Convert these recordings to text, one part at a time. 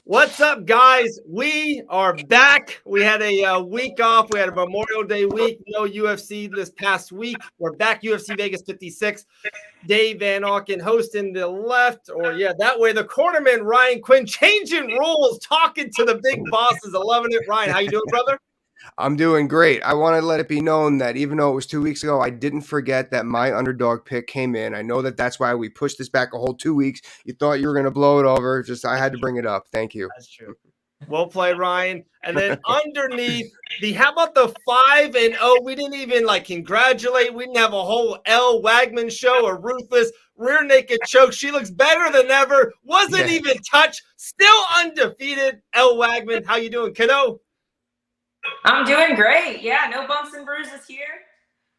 What's up, guys? We are back. We had a week off. We had a Memorial Day week. No UFC this past week. We're back. UFC Vegas 56. Dave Van Auken hosting the left, that way. The cornerman Ryan Quinn changing rules, talking to the big bosses. I loving it. Ryan, how you doing, brother? I'm doing great. I want to let it be known that even though it was 2 weeks ago, I didn't forget that my underdog pick came in. I know that that's why we pushed this back a whole 2 weeks. You thought you were going to blow it over. Just I had to bring it up. Thank you. That's true. Well played, Ryan. And then underneath how about the 5-0? We didn't even congratulate. We didn't have a whole Elle Wagman show, a ruthless rear naked choke. She looks better than ever. Wasn't even touched. Still undefeated. Elle Wagman, how you doing, kiddo? I'm doing great. Yeah, no bumps and bruises here.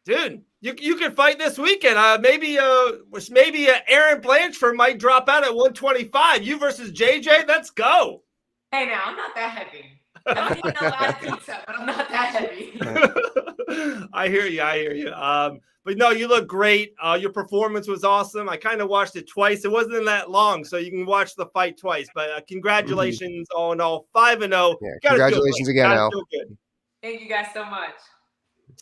Dude, you can fight this weekend. Maybe Aaron Blanchford might drop out at 125. You versus JJ. Let's go. Hey, now I'm not that heavy. I'm eating a lot of pizza, but I'm not that heavy. I hear you. But no, you look great. Your performance was awesome. I kind of watched it twice. It wasn't that long, so you can watch the fight twice. But congratulations all in all, 5-0. Yeah, congratulations again, Al. Thank you guys so much.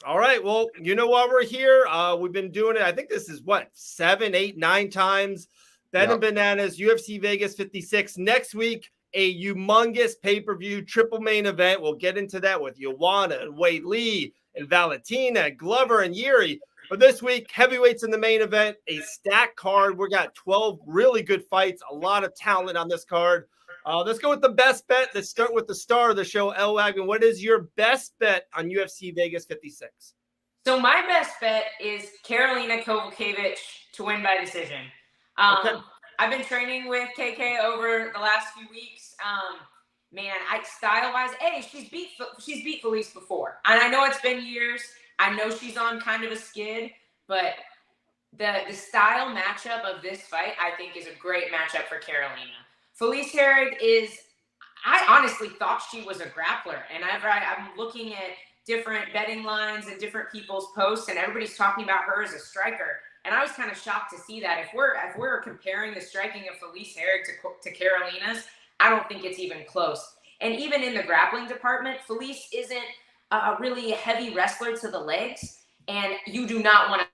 All right. Well, you know why we're here. We've been doing it. I think this is 7, 8, 9 times. Ben and Bananas, UFC Vegas 56. Next week, a humongous pay-per-view triple main event. We'll get into that with Joanna and Wade Lee and Valentina, Glover and Yuri. But this week, heavyweights in the main event, a stacked card. We got 12 really good fights, a lot of talent on this card. Let's go with the best bet. Let's start with the star of the show, Elle Wagman. What is your best bet on UFC Vegas 56? So my best bet is Karolina Kowalkiewicz to win by decision. Okay. I've been training with KK over the last few weeks. Style-wise, she's beat Felice before. And I know it's been years. I know she's on kind of a skid, but the style matchup of this fight, I think, is a great matchup for Karolina. Felice Herrig I honestly thought she was a grappler. And I'm looking at different betting lines and different people's posts, and everybody's talking about her as a striker. And I was kind of shocked to see that. If we're comparing the striking of Felice Herrig to Karolina's, I don't think it's even close. And even in the grappling department, Felice isn't really a heavy wrestler to the legs, and you do not want to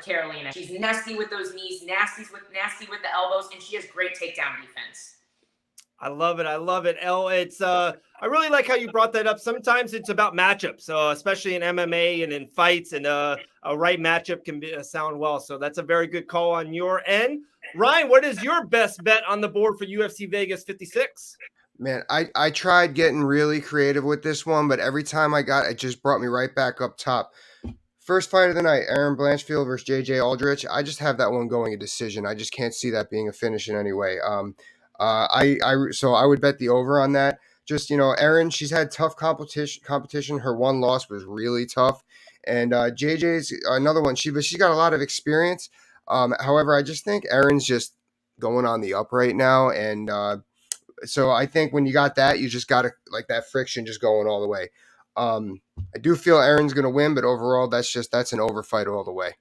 Karolina. She's nasty with those knees, nasty with the elbows, and she has great takedown defense. I love it. Elle, it's I really like how you brought that up. Sometimes it's about matchups, especially in MMA and in fights, and a right matchup can sound well. So that's a very good call on your end. Ryan, what is your best bet on the board for UFC Vegas 56? Man, I tried getting really creative with this one, but every time it just brought me right back up top. First fight of the night, Aaron Blanchfield versus JJ Aldrich. I just have that one going a decision. I just can't see that being a finish in any way. So I would bet the over on that. Just, Aaron, she's had tough competition. Her one loss was really tough. And JJ's another one. She's got a lot of experience. However, I just think Aaron's just going on the up right now. And so I think when you got that, you just got to that friction just going all the way. I do feel Aaron's going to win, but overall, that's an over fight all the way.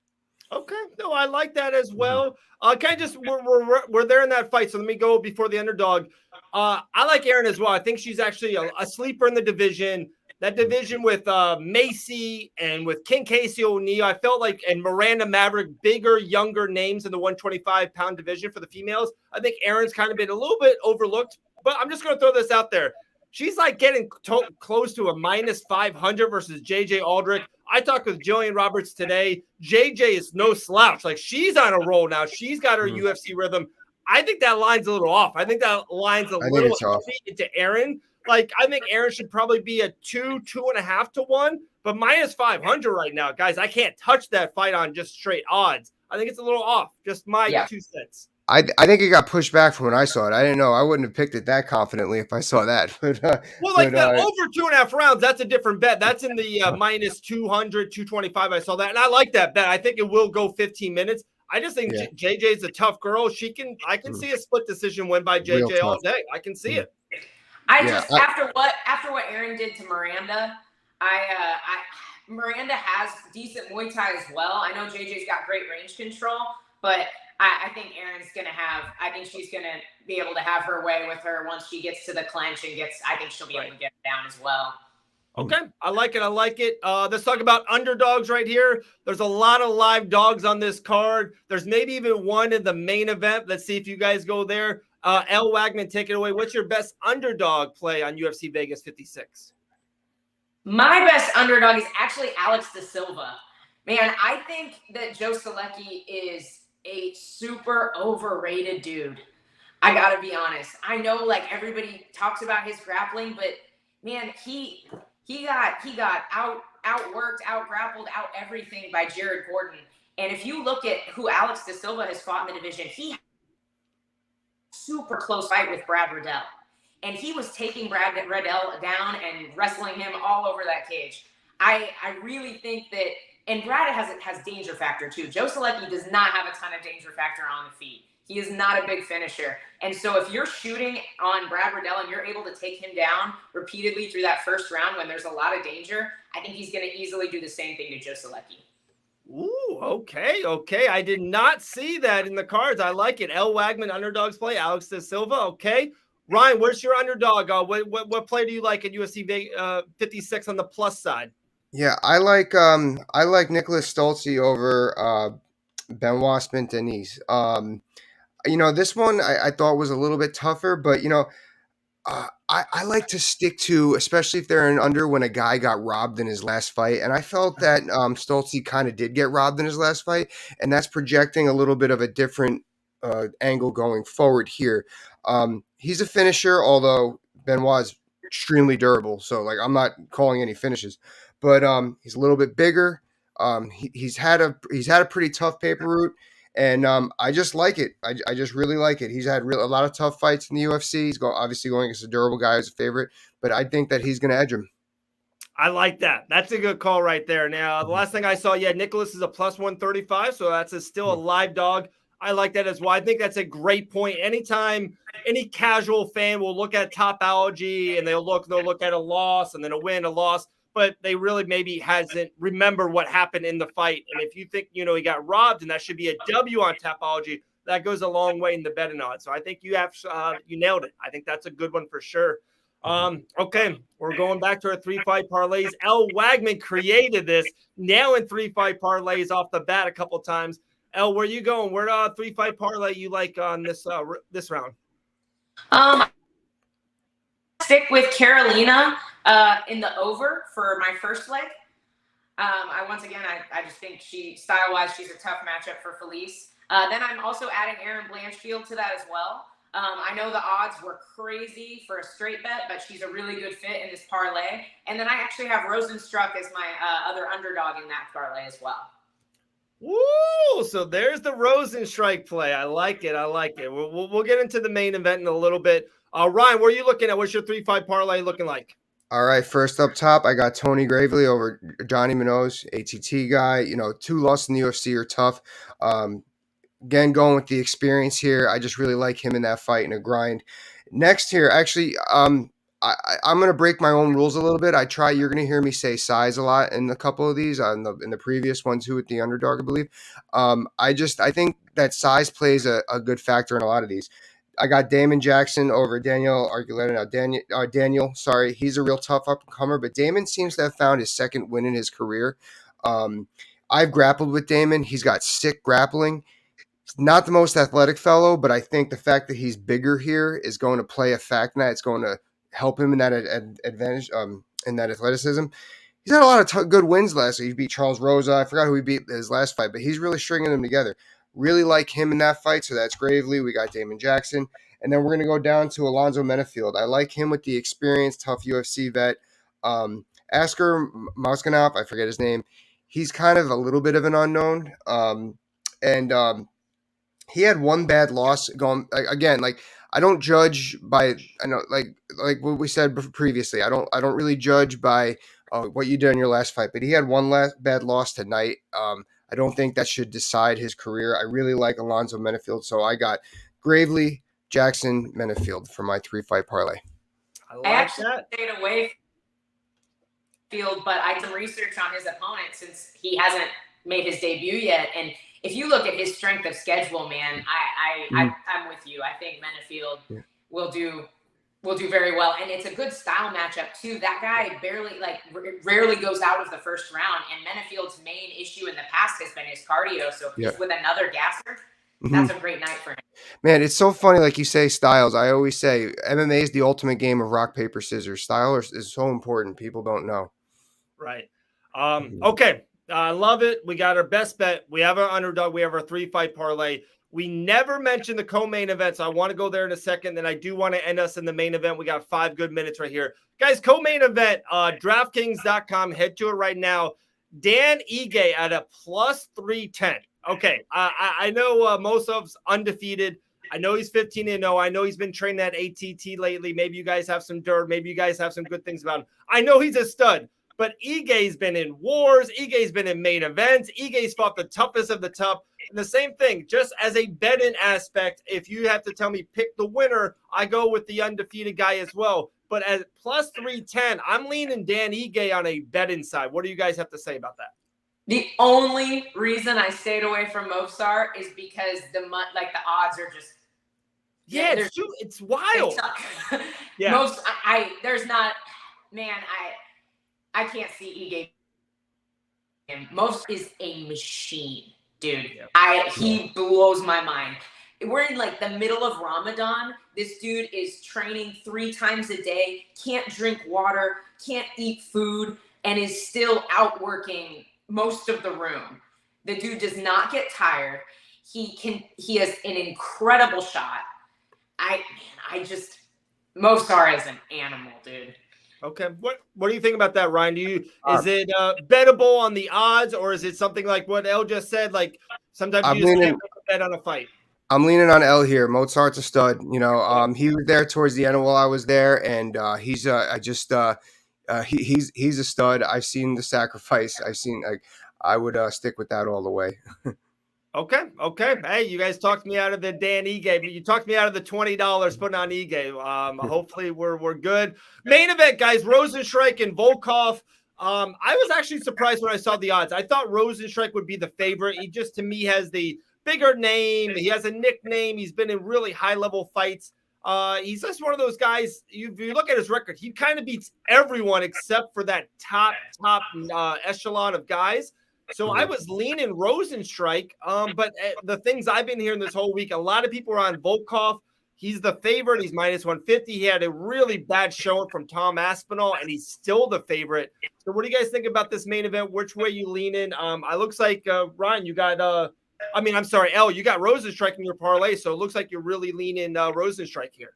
Okay, no, I like that as well. We're there in that fight, so let me go before the underdog. I like Aaron as well. I think she's actually a sleeper in the division. That division with Macy and with King Casey O'Neill, I felt like, and Miranda Maverick, bigger, younger names in the 125-pound division for the females. I think Aaron's kind of been a little bit overlooked, but I'm just going to throw this out there. She's getting close to a minus 500 versus JJ Aldrich. I talked with Jillian Roberts today. JJ is no slouch. She's on a roll now. She's got her UFC rhythm. I think that line's a little off. I think that line's a little into Aaron. I think Aaron should probably be a 2.5 to 1, but minus 500 right now, guys. I can't touch that fight on just straight odds. I think it's a little off. Just my 2 cents. I think it got pushed back from when I saw it. I didn't know. I wouldn't have picked it that confidently if I saw that. But, that over 2.5 rounds, that's a different bet. That's in the minus 200, 225. I saw that, and I like that bet. I think it will go 15 minutes. I just think JJ's a tough girl. I can see a split decision win by JJ all day. I can see it. After what Aaron did to Miranda, Miranda has decent Muay Thai as well. I know JJ's got great range control, but I think Erin's going to have, I think she's going to be able to have her way with her once she gets to the clinch and I think she'll be able to get down as well. Okay, I like it. I like it. Let's talk about underdogs right here. There's a lot of live dogs on this card. There's maybe even one in the main event. Let's see if you guys go there. Elle Wagman, take it away. What's your best underdog play on UFC Vegas 56? My best underdog is actually Alex Da Silva. Man, I think that Joe Solecki is a super overrated dude. I gotta be honest. I know like everybody talks about his grappling, but man, he got outworked, out grappled, out everything by Jared Gordon. And if you look at who Alex Da Silva has fought in the division, he had a super close fight with Brad Riddell. And he was taking Brad Riddell down and wrestling him all over that cage. I really think that, and Brad has danger factor too. Joe Solecki does not have a ton of danger factor on the feet. He is not a big finisher. And so if you're shooting on Brad Riddell and you're able to take him down repeatedly through that first round when there's a lot of danger, I think he's going to easily do the same thing to Joe Solecki. Ooh, okay. I did not see that in the cards. I like it. Elle Wagman, underdogs play. Alex Da Silva, okay. Ryan, where's your underdog? What play do you like at UFC 56 on the plus side? Yeah, I like Nicholas Stolze over Benoit Spintanis. This one I thought was a little bit tougher, but I like to stick to, especially if they're an under, when a guy got robbed in his last fight. And I felt that Stolze kind of did get robbed in his last fight, and that's projecting a little bit of a different angle going forward here. He's a finisher, although Benoit's extremely durable. So, like, I'm not calling any finishes, but he's a little bit bigger. He's had a pretty tough paper route. And I just like it. I just really like it. He's had a lot of tough fights in the UFC. He's obviously going against a durable guy who's a favorite, but I think that he's going to edge him. I like that. That's a good call right there. Now, the last thing I saw, Nicholas is a plus 135, so that's still a live dog. I like that as well. I think that's a great point. Anytime any casual fan will look at Topology and they'll look at a loss and then a win, a loss, but they really maybe hasn't remember what happened in the fight. And if you think, he got robbed and that should be a W on Topology, that goes a long way in the betting odds. So I think you nailed it. I think that's a good one for sure. Okay, we're going back to our 3-fight parlays. Elle Wagman created this, now in 3-fight parlays off the bat a couple times. Elle, where you going? Where 3-fight parlay you like on this round? Stick with Carolina in the over for my first leg. I just think style-wise, she's a tough matchup for Felice. Then I'm also adding Erin Blanchfield to that as well. I know the odds were crazy for a straight bet, but she's a really good fit in this parlay. And then I actually have Rozenstruik as my other underdog in that parlay as well. Woo! So there's the Rozenstruik play. I like it. We'll get into the main event in a little bit. Ryan, where are you looking at? What's your 3-5 parlay looking like? All right, first up top, I got Tony Gravely over Johnny Munoz, ATT guy. 2 losses in the UFC are tough. Again, going with the experience here. I just really like him in that fight and a grind. Next here, actually, I'm going to break my own rules a little bit. You're going to hear me say size a lot in a couple of these, in the previous one too with the underdog, I believe. I think that size plays a good factor in a lot of these. I got Damon Jackson over Daniel Argueta. Now, Daniel, he's a real tough up-and-comer, but Damon seems to have found his second win in his career. I've grappled with Damon. He's got sick grappling. He's not the most athletic fellow, but I think the fact that he's bigger here is going to play a fact in that. It's going to help him in that advantage, in that athleticism. He's had a lot of good wins last week. He beat Charles Rosa. I forgot who he beat his last fight, but he's really stringing them together. Really like him in that fight, so that's Gravely. We got Damon Jackson. And then we're going to go down to Alonzo Menafield. I like him with the experience, tough UFC vet. Askar Mouskanov, I forget his name. He's kind of a little bit of an unknown. He had one bad loss going again. Like, I don't judge by, I know, like what we said previously. I don't really judge by what you did in your last fight, but he had one bad loss tonight. I don't think that should decide his career. I really like Alonzo Menafield, so I got Gravely, Jackson, Menafield for my 3-fight parlay. I actually stayed away from Field, but I did some research on his opponent since he hasn't made his debut yet, and if you look at his strength of schedule, man, I'm with you. I think Menafield will do very well, and it's a good style matchup too. That guy rarely goes out of the first round, and Menafield's main issue in the past has been his cardio. So if he's with another gasser, that's a great night for him. Man, it's so funny, like you say, styles. I always say MMA is the ultimate game of rock, paper, scissors. Style is so important. People don't know. Right. Okay. I love it. We got our best bet. We have our underdog. We have our 3-fight parlay. We never mentioned the co-main event, so I want to go there in a second. Then I do want to end us in the main event. We got 5 good minutes right here. Guys, co-main event, DraftKings.com. Head to it right now. Dan Ige at a plus 310. Okay, I know Mosov's undefeated. I know he's 15-0. I know he's been training at ATT lately. Maybe you guys have some dirt. Maybe you guys have some good things about him. I know he's a stud, but Ige's been in wars. Ige's been in main events. Ige's fought the toughest of the tough. And the same thing, just as a betting aspect, if you have to tell me pick the winner, I go with the undefeated guy as well. But at plus 310, I'm leaning Dan Ige on a betting side. What do you guys have to say about that? The only reason I stayed away from Mofsar is because the odds are just it's wild. I can't see Ige. Most is a machine, dude. He blows my mind. We're in like the middle of Ramadan. This dude is training 3 times a day, can't drink water, can't eat food, and is still outworking most of the room. The dude does not get tired. He has an incredible shot. Mofsar is an animal, dude. Okay. What do you think about that, Ryan? Is it bettable on the odds, or is it something like what Elle just said? Like sometimes you just can't bet on a fight. I'm leaning on Elle here. Mozart's a stud. You know, he was there towards the end while I was there, and he's a stud. I've seen the sacrifice. I would stick with that all the way. Okay. Hey, you guys talked me out of the Dan Ige, but you talked me out of the $20 putting on Ige. Hopefully we're good. Main event, guys, Rozenstruik and Volkov. I was actually surprised when I saw the odds. I thought Rozenstruik would be the favorite. He just, to me, has the bigger name. He has a nickname. He's been in really high-level fights. He's just one of those guys, if you look at his record, he kind of beats everyone except for that top echelon of guys. So I was leaning Rozenstruik, but the things I've been hearing this whole week, a lot of people are on Volkov. He's the favorite. He's minus 150. He had a really bad showing from Tom Aspinall, and he's still the favorite. So what do you guys think about this main event? Which way you lean in? It looks like, Ryan, you got Elle, you got Rozenstruik in your parlay, so it looks like you're really leaning Rozenstruik here.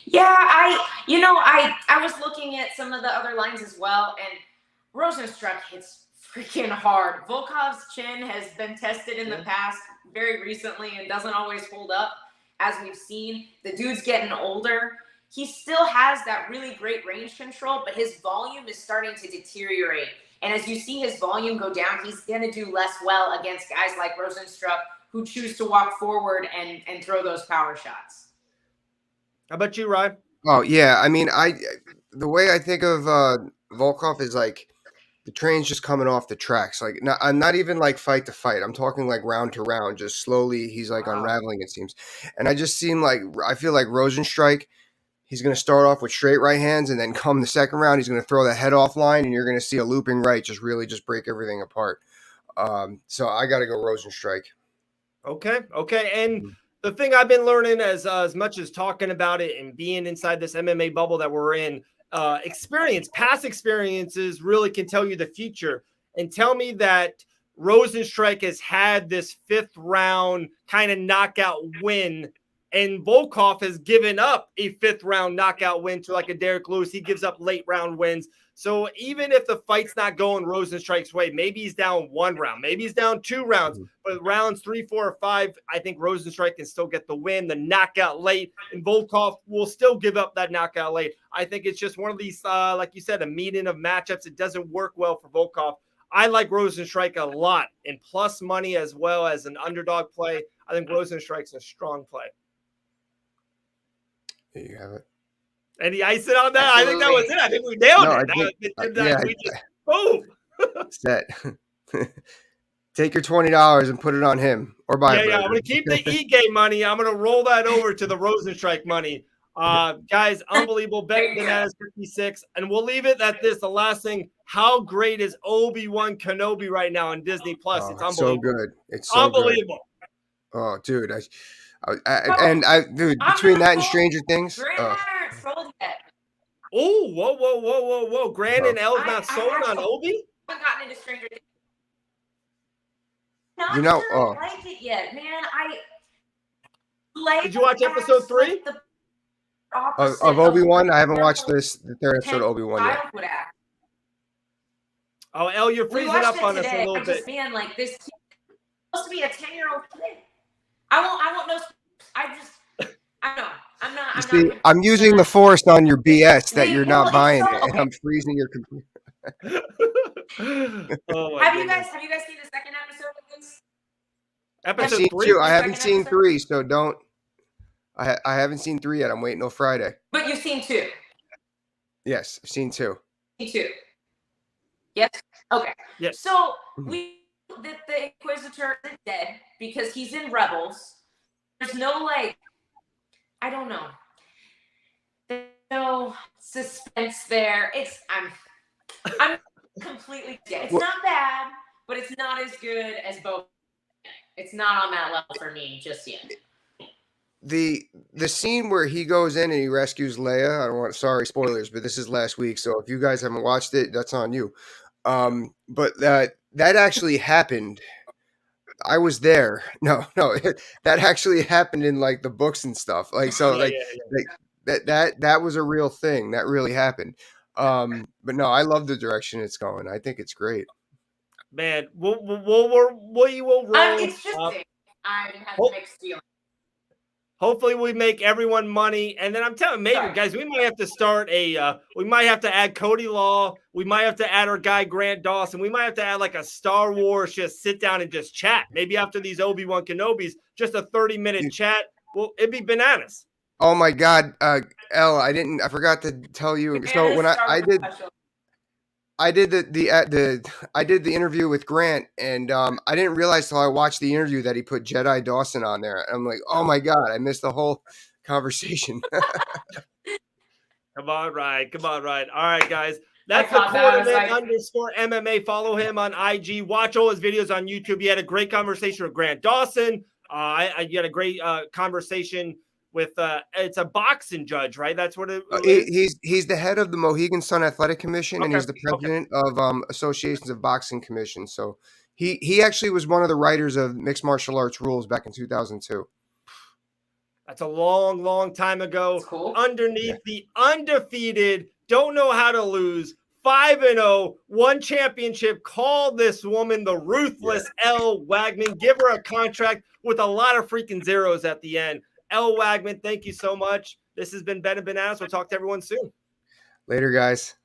Yeah, I was looking at some of the other lines as well, and Rozenstruik hits freaking hard. Volkov's chin has been tested in the past very recently and doesn't always hold up, as we've seen. The dude's getting older. He still has that really great range control, but his volume is starting to deteriorate. And as you see his volume go down, he's going to do less well against guys like Rozenstruik who choose to walk forward and throw those power shots. How about you, Ryan? Oh, yeah. I mean, the way I think of Volkov is like the train's just coming off the tracks. Like, I'm not even like fight to fight. I'm talking like round to round. Just slowly, he's like unraveling, it seems. And I feel like Rozenstruik, he's going to start off with straight right hands, and then come the second round, he's going to throw the head off line, and you're going to see a looping right just really just break everything apart. So I got to go Rozenstruik. Okay. And the thing I've been learning as much as talking about it and being inside this MMA bubble that we're in, past experiences really can tell you the future, and tell me that Rozenstruik has had this 5th round kind of knockout win, and Volkov has given up a 5th round knockout win to like a Derek Lewis. He gives up late round wins. So even if the fight's not going Rozenstruik's way, maybe he's down 1 round, maybe he's down 2 rounds, but rounds 3, 4, or 5, I think Rozenstruik can still get the win, the knockout late, and Volkov will still give up that knockout late. I think it's just one of these, like you said, a meeting of matchups. It doesn't work well for Volkov. I like Rozenstruik a lot, and plus money as well as an underdog play. I think Rozenstruik's a strong play. There you have it. Any icing on that? Absolutely. I think that was it. I think we nailed it. We just boom. Set. Take your $20 and put it on him or buy a Yeah, burger. I'm gonna keep the Ige money. I'm gonna roll that over to the Rozenstrike money. Guys, unbelievable. Bet Bananas 56. And we'll leave it at this. The last thing, how great is Obi-Wan Kenobi right now on Disney Plus? Oh, It's it's so unbelievable. good. It's so good. Unbelievable. Oh, dude. Dude, I'm between gonna that and roll- Stranger Things. Grant aren't sold yet. Oh, whoa. Grant and Elle's not I sold on actually- Obi? I haven't gotten into Stranger Things. Not You know, sure I like it yet, man. Did you watch episode 3? Of Obi-Wan? I haven't watched the third episode of Obi-Wan yet. Oh, Elle, you're freezing up on us a little bit. Man, like this kid is supposed to be a 10-year-old kid. I won't know. I know. I'm using the force on your BS that you're not buying it, and I'm freezing your computer. Have you guys seen the second episode of this? Episode 3? I haven't seen 3, so don't. I haven't seen 3 yet. I'm waiting till Friday. But you've seen 2. Yes, I've seen 2. Yes. Okay. Yes. So the Inquisitor is dead because he's in Rebels. There's no I don't know. There's no suspense there. I'm completely dead. It's not bad, but it's not as good as both. It's not on that level for me just yet. The scene where he goes in and he rescues Leia. Sorry, spoilers, but this is last week, so if you guys haven't watched it, that's on you. But that actually happened. I was there. No, that actually happened in the books and stuff. That was a real thing. That really happened. But no, I love the direction it's going. I think it's great. Man, we will roll. It's just I have mixed feelings. Hopefully we make everyone money. And then I'm telling maybe guys, we might have to start we might have to add Cody Law. We might have to add our guy Grant Dawson. We might have to add a Star Wars, just sit down and just chat. Maybe after these Obi-Wan Kenobis, just a 30-minute chat. Well, it'd be bananas. Oh my God. Elle, I forgot to tell you. So when I did the interview with Grant, and I didn't realize till I watched the interview that he put Jedi Dawson on there. I'm like, oh my God, I missed the whole conversation. Come on, Ryan. All right, guys. That's the _MMA. Follow him on IG. Watch all his videos on YouTube. He had a great conversation with Grant Dawson. You had a great conversation with it's a boxing judge, right? That's what it is. He's the head of the Mohegan Sun Athletic Commission, and he's the president of Associations of Boxing Commission. So he actually was one of the writers of Mixed Martial Arts Rules back in 2002. That's a long time ago. Cool. Underneath the undefeated, don't know how to lose, 5-0, one championship. Call this woman the ruthless Elle Wagman. Give her a contract with a lot of freaking zeros at the end. Elle Wagman, thank you so much. This has been Ben and Bananas. We'll talk to everyone soon. Later, guys.